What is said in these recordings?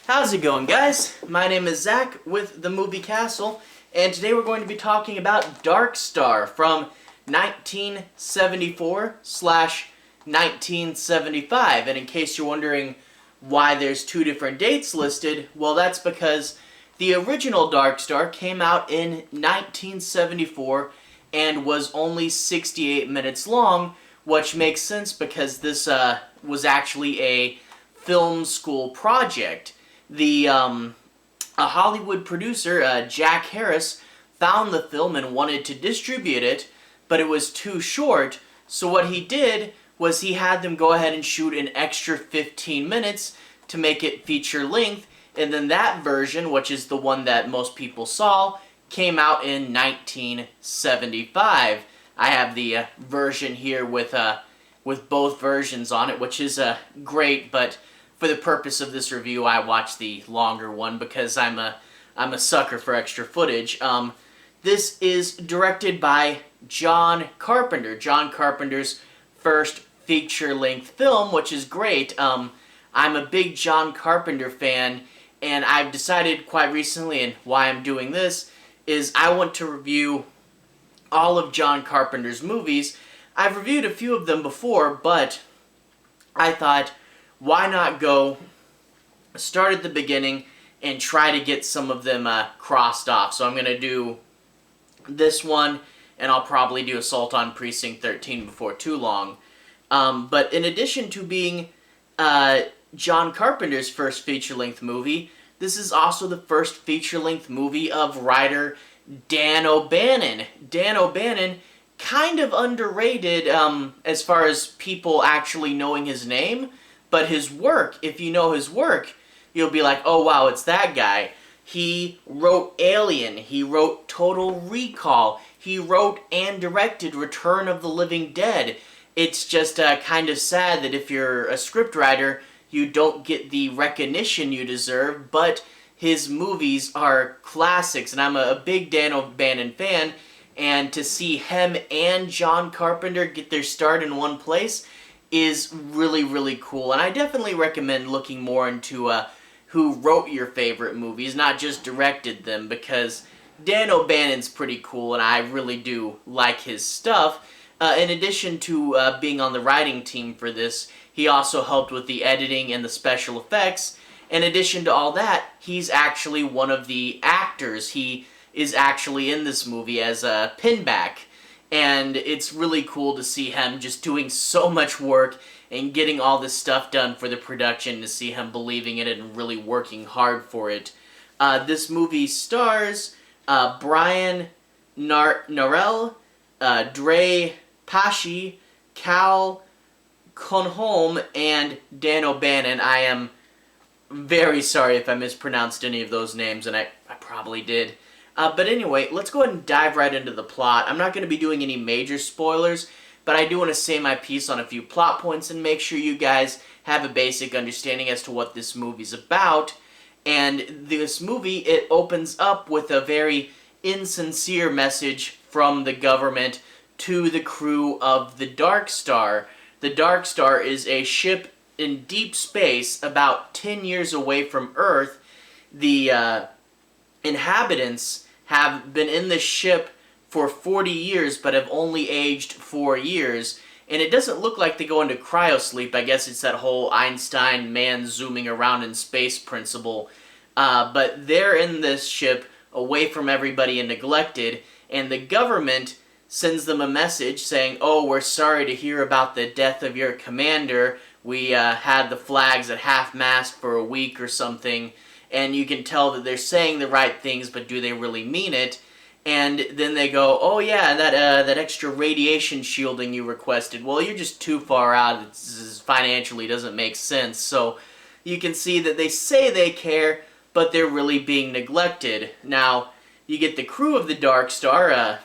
How's it going, guys? My name is Zach with the Movie Castle, and today we're going to be talking about Dark Star from 1974/1975. And in case you're wondering why there's two different dates listed, well, that's because the original Dark Star came out in 1974 and was only 68 minutes long, which makes sense because this was actually a film school project. A Hollywood producer, Jack Harris, found the film and wanted to distribute it, but it was too short, so what he did was he had them go ahead and shoot an extra 15 minutes to make it feature length, and then that version, which is the one that most people saw, came out in 1975. I have the version here with both versions on it, which is great, but for the purpose of this review, I watched the longer one because I'm a sucker for extra footage. This is directed by John Carpenter. John Carpenter's first feature-length film, which is great. I'm a big John Carpenter fan, and I've decided quite recently, and why I'm doing this, is I want to review all of John Carpenter's movies. I've reviewed a few of them before, but I thought, why not start at the beginning and try to get some of them crossed off. So I'm going to do this one, and I'll probably do Assault on Precinct 13 before too long. But in addition to being John Carpenter's first feature-length movie, this is also the first feature-length movie of writer Dan O'Bannon. Dan O'Bannon, kind of underrated as far as people actually knowing his name, but his work, if you know his work, you'll be like, oh wow, it's that guy. He wrote Alien, he wrote Total Recall, he wrote and directed Return of the Living Dead. It's just kind of sad that if you're a scriptwriter, you don't get the recognition you deserve, but his movies are classics, and I'm a big Dan O'Bannon fan, and to see him and John Carpenter get their start in one place is really, really cool. And I definitely recommend looking more into who wrote your favorite movies, not just directed them, because Dan O'Bannon's pretty cool, and I really do like his stuff. In addition to being on the writing team for this, he also helped with the editing and the special effects. In addition to all that, he's actually one of the actors. He is actually in this movie as a Pinback. And it's really cool to see him just doing so much work and getting all this stuff done for the production, to see him believing in it and really working hard for it. This movie stars Brian Narelle, Dre Pahich, Kuniholme, and Dan O'Bannon. I am very sorry if I mispronounced any of those names, and I probably did. But anyway, let's go ahead and dive right into the plot. I'm not going to be doing any major spoilers, but I do want to say my piece on a few plot points and make sure you guys have a basic understanding as to what this movie's about. And this movie, it opens up with a very insincere message from the government to the crew of the Dark Star. The Dark Star is a ship in deep space about 10 years away from Earth. The inhabitants have been in this ship for 40 years, but have only aged 4 years. And it doesn't look like they go into cryosleep. I guess it's that whole Einstein man zooming around in space principle. But they're in this ship, away from everybody and neglected, and the government sends them a message saying, oh, we're sorry to hear about the death of your commander. We had the flags at half-mast for a week or something. And you can tell that they're saying the right things, but do they really mean it? And then they go, oh yeah, that extra radiation shielding you requested, well, you're just too far out. It financially doesn't make sense. So you can see that they say they care, but they're really being neglected. Now, you get the crew of the Dark Star, a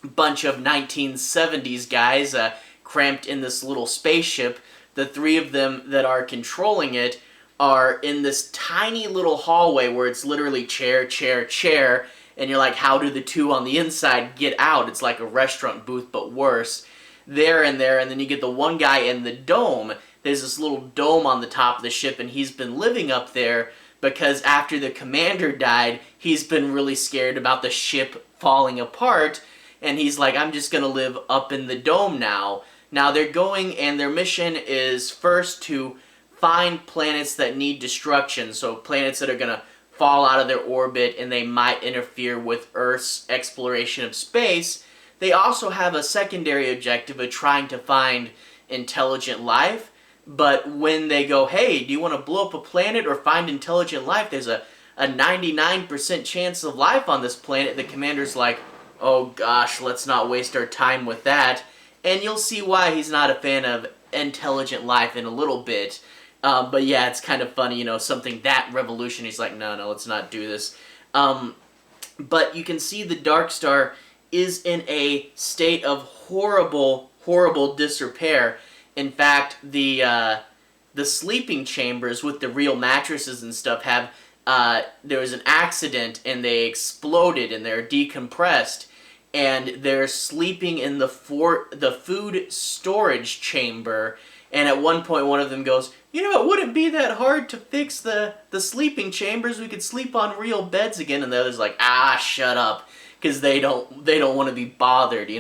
bunch of 1970s guys cramped in this little spaceship. The three of them that are controlling it are in this tiny little hallway where it's literally chair, chair, chair, and you're like, how do the two on the inside get out? It's like a restaurant booth, but worse. They're in there, and then you get the one guy in the dome. There's this little dome on the top of the ship, and he's been living up there, because after the commander died, he's been really scared about the ship falling apart, and he's like, I'm just going to live up in the dome now. Now they're going, and their mission is first to find planets that need destruction, so planets that are going to fall out of their orbit and they might interfere with Earth's exploration of space. They also have a secondary objective of trying to find intelligent life, but when they go, hey, do you want to blow up a planet or find intelligent life? There's a 99% chance of life on this planet. The commander's like, oh gosh, let's not waste our time with that. And you'll see why he's not a fan of intelligent life in a little bit. But yeah, it's kind of funny, something that revolutionary. He's like, no, let's not do this. But you can see the Dark Star is in a state of horrible, horrible disrepair. In fact, the sleeping chambers with the real mattresses and stuff have, there was an accident and they exploded and they're decompressed. And they're sleeping in the food storage chamber. And at one point, one of them goes, it wouldn't be that hard to fix the sleeping chambers. We could sleep on real beds again. And the other's like, shut up. Because they don't want to be bothered,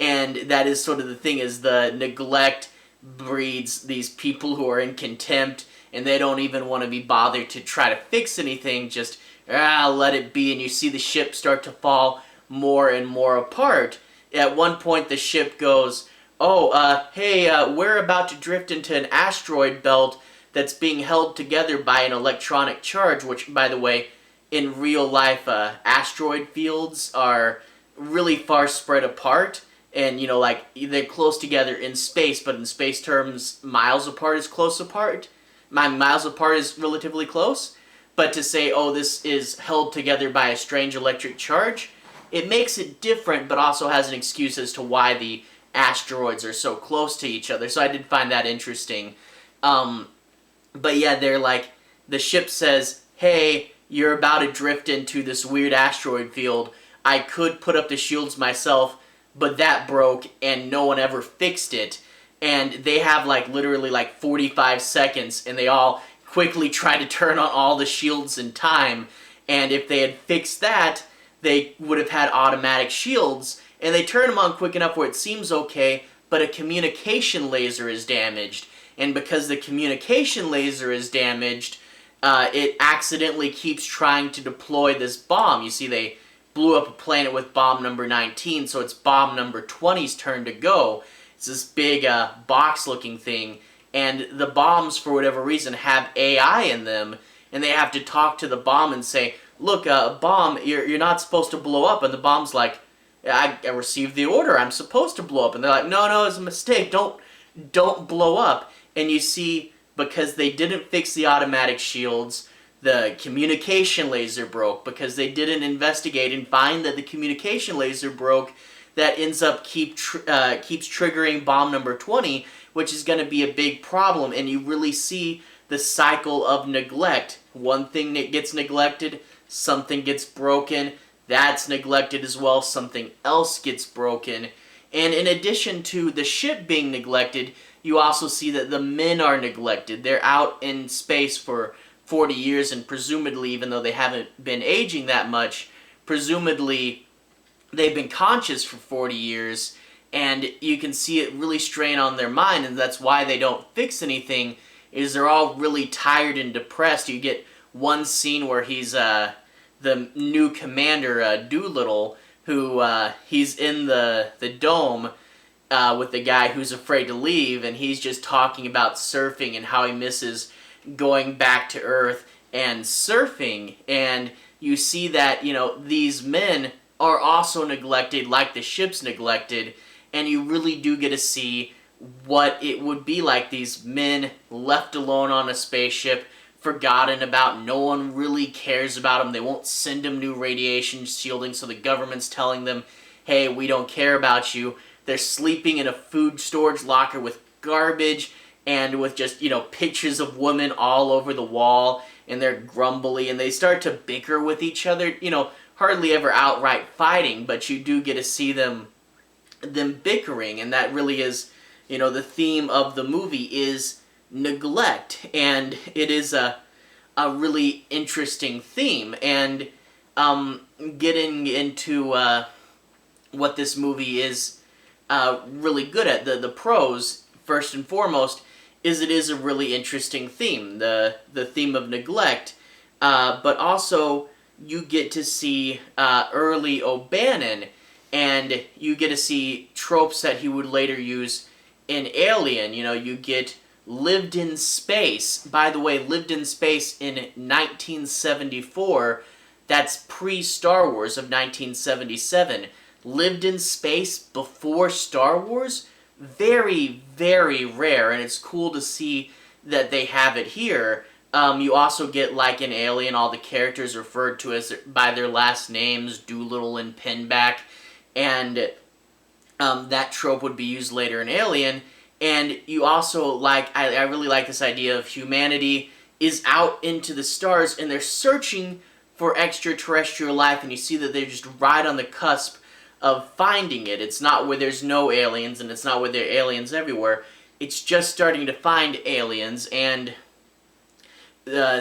And that is sort of the thing, is the neglect breeds these people who are in contempt. And they don't even want to be bothered to try to fix anything. Just, let it be. And you see the ship start to fall more and more apart. At one point, the ship goes, we're about to drift into an asteroid belt that's being held together by an electronic charge, which, by the way, in real life, asteroid fields are really far spread apart, and, they're close together in space, but in space terms, miles apart is close apart. Miles apart is relatively close, but to say, this is held together by a strange electric charge, it makes it different, but also has an excuse as to why the asteroids are so close to each other. So I did find that interesting. But yeah, they're like, the ship says, hey, you're about to drift into this weird asteroid field. I could put up the shields myself, but that broke and no one ever fixed it. And they have literally 45 seconds, and they all quickly try to turn on all the shields in time. And if they had fixed that, they would have had automatic shields, and they turn them on quick enough where it seems okay, but a communication laser is damaged. And because the communication laser is damaged, it accidentally keeps trying to deploy this bomb. You see, they blew up a planet with bomb number 19, so it's bomb number 20's turn to go. It's this big box-looking thing, and the bombs, for whatever reason, have AI in them, and they have to talk to the bomb and say, look, bomb, you're not supposed to blow up. And the bomb's like, I received the order, I'm supposed to blow up. And they're like, no, it's a mistake, don't blow up. And you see, because they didn't fix the automatic shields, the communication laser broke. Because they didn't investigate and find that the communication laser broke, that ends up keeps triggering bomb number 20, which is going to be a big problem. And you really see the cycle of neglect. One thing that gets neglected, something gets broken, that's neglected as well, something else gets broken. And in addition to the ship being neglected, you also see that the men are neglected. They're out in space for 40 years, and presumably, even though they haven't been aging that much, presumably they've been conscious for 40 years, and you can see it really strain on their mind, and that's why they don't fix anything, is they're all really tired and depressed. You get one scene where he's the new commander, Doolittle, who he's in the dome with the guy who's afraid to leave, and he's just talking about surfing and how he misses going back to Earth and surfing. And you see that, these men are also neglected like the ship's neglected, and you really do get to see what it would be like, these men left alone on a spaceship, forgotten about, no one really cares about them, they won't send them new radiation shielding, so the government's telling them, hey, we don't care about you. They're sleeping in a food storage locker with garbage, and with just, pictures of women all over the wall, and they're grumbly, and they start to bicker with each other, hardly ever outright fighting, but you do get to see them bickering, and that really is, the theme of the movie is neglect. And it is a a really interesting theme. And getting into what this movie is really good at, the pros, first and foremost, is it is a really interesting theme, the theme of neglect, but also you get to see early O'Bannon, and you get to see tropes that he would later use in Alien. You know, you get lived in space. By the way, lived in space in 1974. That's pre-Star Wars of 1977. Lived in space before Star Wars? Very, very rare, and it's cool to see that they have it here. You also get, like in Alien, all the characters referred to as by their last names, Doolittle and Pinback, and that trope would be used later in Alien. And you also, like, I really like this idea of humanity is out into the stars, and they're searching for extraterrestrial life, and you see that they're just right on the cusp of finding it. It's not where there's no aliens, and it's not where there are aliens everywhere. It's just starting to find aliens, and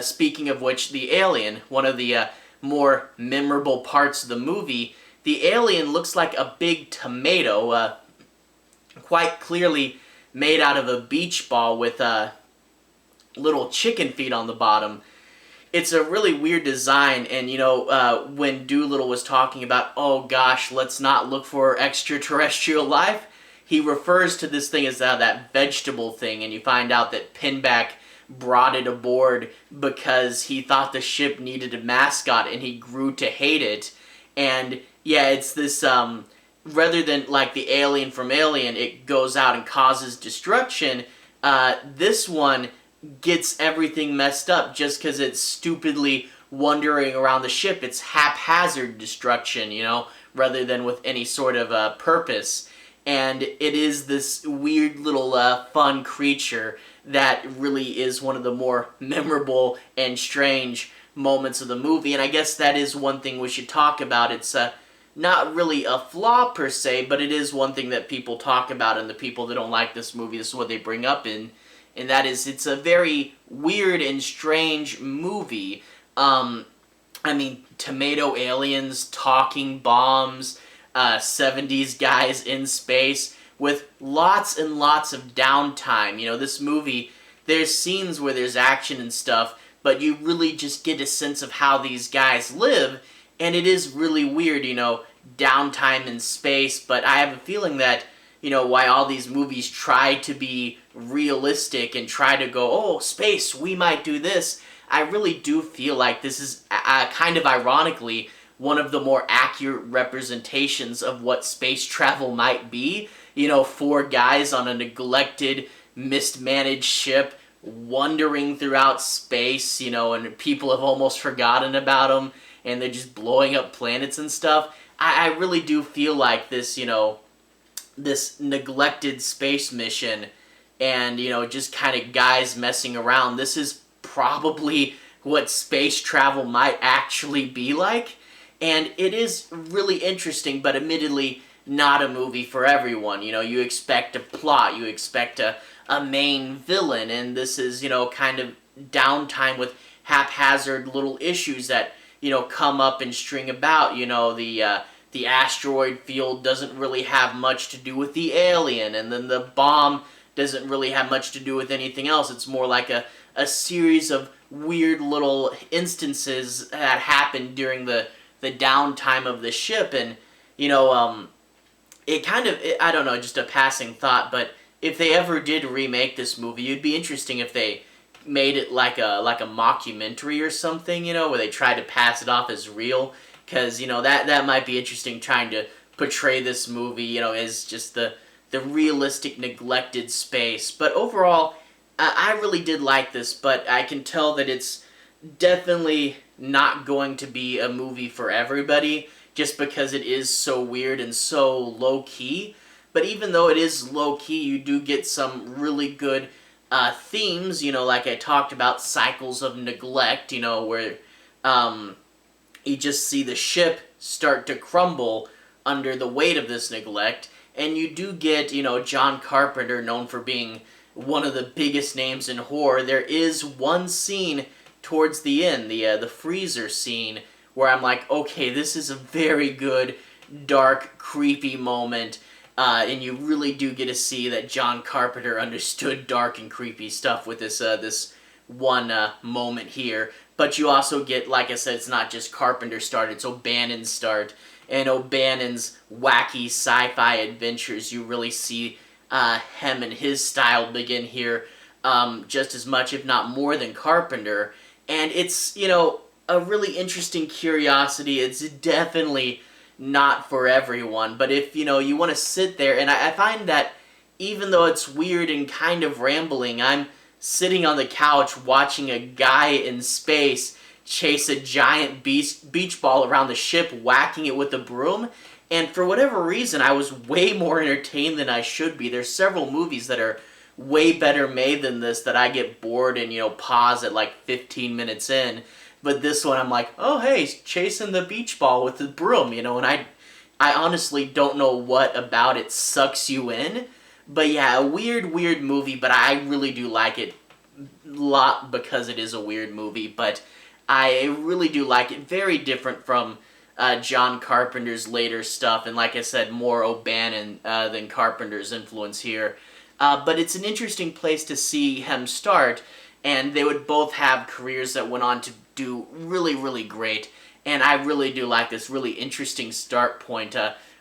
speaking of which, the alien, one of the more memorable parts of the movie, the alien looks like a big tomato, quite clearly made out of a beach ball with little chicken feet on the bottom. It's a really weird design, and you know, when Doolittle was talking about, oh gosh, let's not look for extraterrestrial life, he refers to this thing as that vegetable thing, and you find out that Pinback brought it aboard because he thought the ship needed a mascot, and he grew to hate it. And yeah, it's this, rather than like the alien from Alien, it goes out and causes destruction, this one gets everything messed up just because it's stupidly wandering around the ship. It's haphazard destruction, you know, rather than with any sort of purpose. And it is this weird little fun creature that really is one of the more memorable and strange moments of the movie. And I guess that is one thing we should talk about. It's not really a flaw per se, but it is one thing that people talk about, and the people that don't like this movie, this is what they bring up in. And that is, it's a very weird and strange movie. I mean, tomato aliens, talking bombs, 70s guys in space, with lots and lots of downtime. You know, this movie, there's scenes where there's action and stuff, but you really just get a sense of how these guys live, and it is really weird, you know, downtime in space, but I have a feeling that, you know, why all these movies try to be realistic and try to go, oh, space, we might do this. I really do feel like this is kind of ironically one of the more accurate representations of what space travel might be. You know, four guys on a neglected, mismanaged ship wandering throughout space, you know, and people have almost forgotten about them, and they're just blowing up planets and stuff. I really do feel like this, you know, this neglected space mission and, you know, just kind of guys messing around. This is probably what space travel might actually be like, and it is really interesting, but admittedly not a movie for everyone. You know, you expect a plot, you expect a main villain, and this is, you know, kind of downtime with haphazard little issues that, you know, come up and string about. You know, the asteroid field doesn't really have much to do with the alien, and then the bomb doesn't really have much to do with anything else. It's more like a series of weird little instances that happen during the downtime of the ship, and, you know, it kind of, I don't know, just a passing thought, but if they ever did remake this movie, it'd be interesting if they made it like a mockumentary or something, you know, where they tried to pass it off as real, because, you know, that might be interesting, trying to portray this movie, you know, as just the realistic, neglected space. But overall, I really did like this, but I can tell that it's definitely not going to be a movie for everybody, just because it is so weird and so low-key. But even though it is low-key, you do get some really good themes, you know, like I talked about, cycles of neglect, you know, where you just see the ship start to crumble under the weight of this neglect, and you do get, you know, John Carpenter, known for being one of the biggest names in horror. There is one scene towards the end, the freezer scene, where I'm like, okay, this is a very good, dark, creepy moment, and you really do get to see that John Carpenter understood dark and creepy stuff with this one moment here. But you also get, like I said, it's not just Carpenter's start, it's O'Bannon's start. And O'Bannon's wacky sci-fi adventures, you really see him and his style begin here just as much, if not more, than Carpenter. And it's, you know, a really interesting curiosity. It's definitely not for everyone, but if, you know, you want to sit there, and I find that even though it's weird and kind of rambling, I'm sitting on the couch watching a guy in space chase a giant beach ball around the ship, whacking it with a broom, and for whatever reason, I was way more entertained than I should be. There's several movies that are way better made than this that I get bored and, you know, pause at like 15 minutes in. But this one, I'm like, oh, hey, he's chasing the beach ball with the broom, you know, and I honestly don't know what about it sucks you in. But yeah, a weird movie, but I really do like it a lot because it is a weird movie, but I really do like it. Very different from John Carpenter's later stuff, and like I said, more O'Bannon than Carpenter's influence here. But it's an interesting place to see him start, and they would both have careers that went on to do really great, and I really do like this really interesting start point.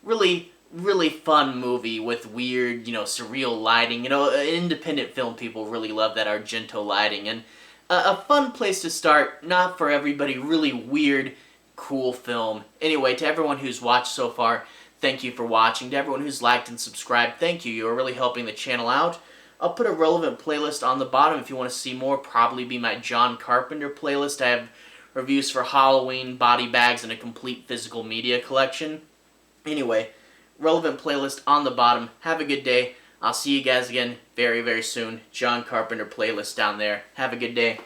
Really fun movie with weird, you know, surreal lighting. You know, independent film people really love that Argento lighting, and a fun place to start. Not for everybody, really weird, cool film. Anyway, to everyone who's watched so far, thank you for watching. To everyone who's liked and subscribed, thank you. You are really helping the channel out. I'll put a relevant playlist on the bottom if you want to see more. Probably be my John Carpenter playlist. I have reviews for Halloween, body bags, and a complete physical media collection. Anyway, relevant playlist on the bottom. Have a good day. I'll see you guys again very soon. John Carpenter playlist down there. Have a good day.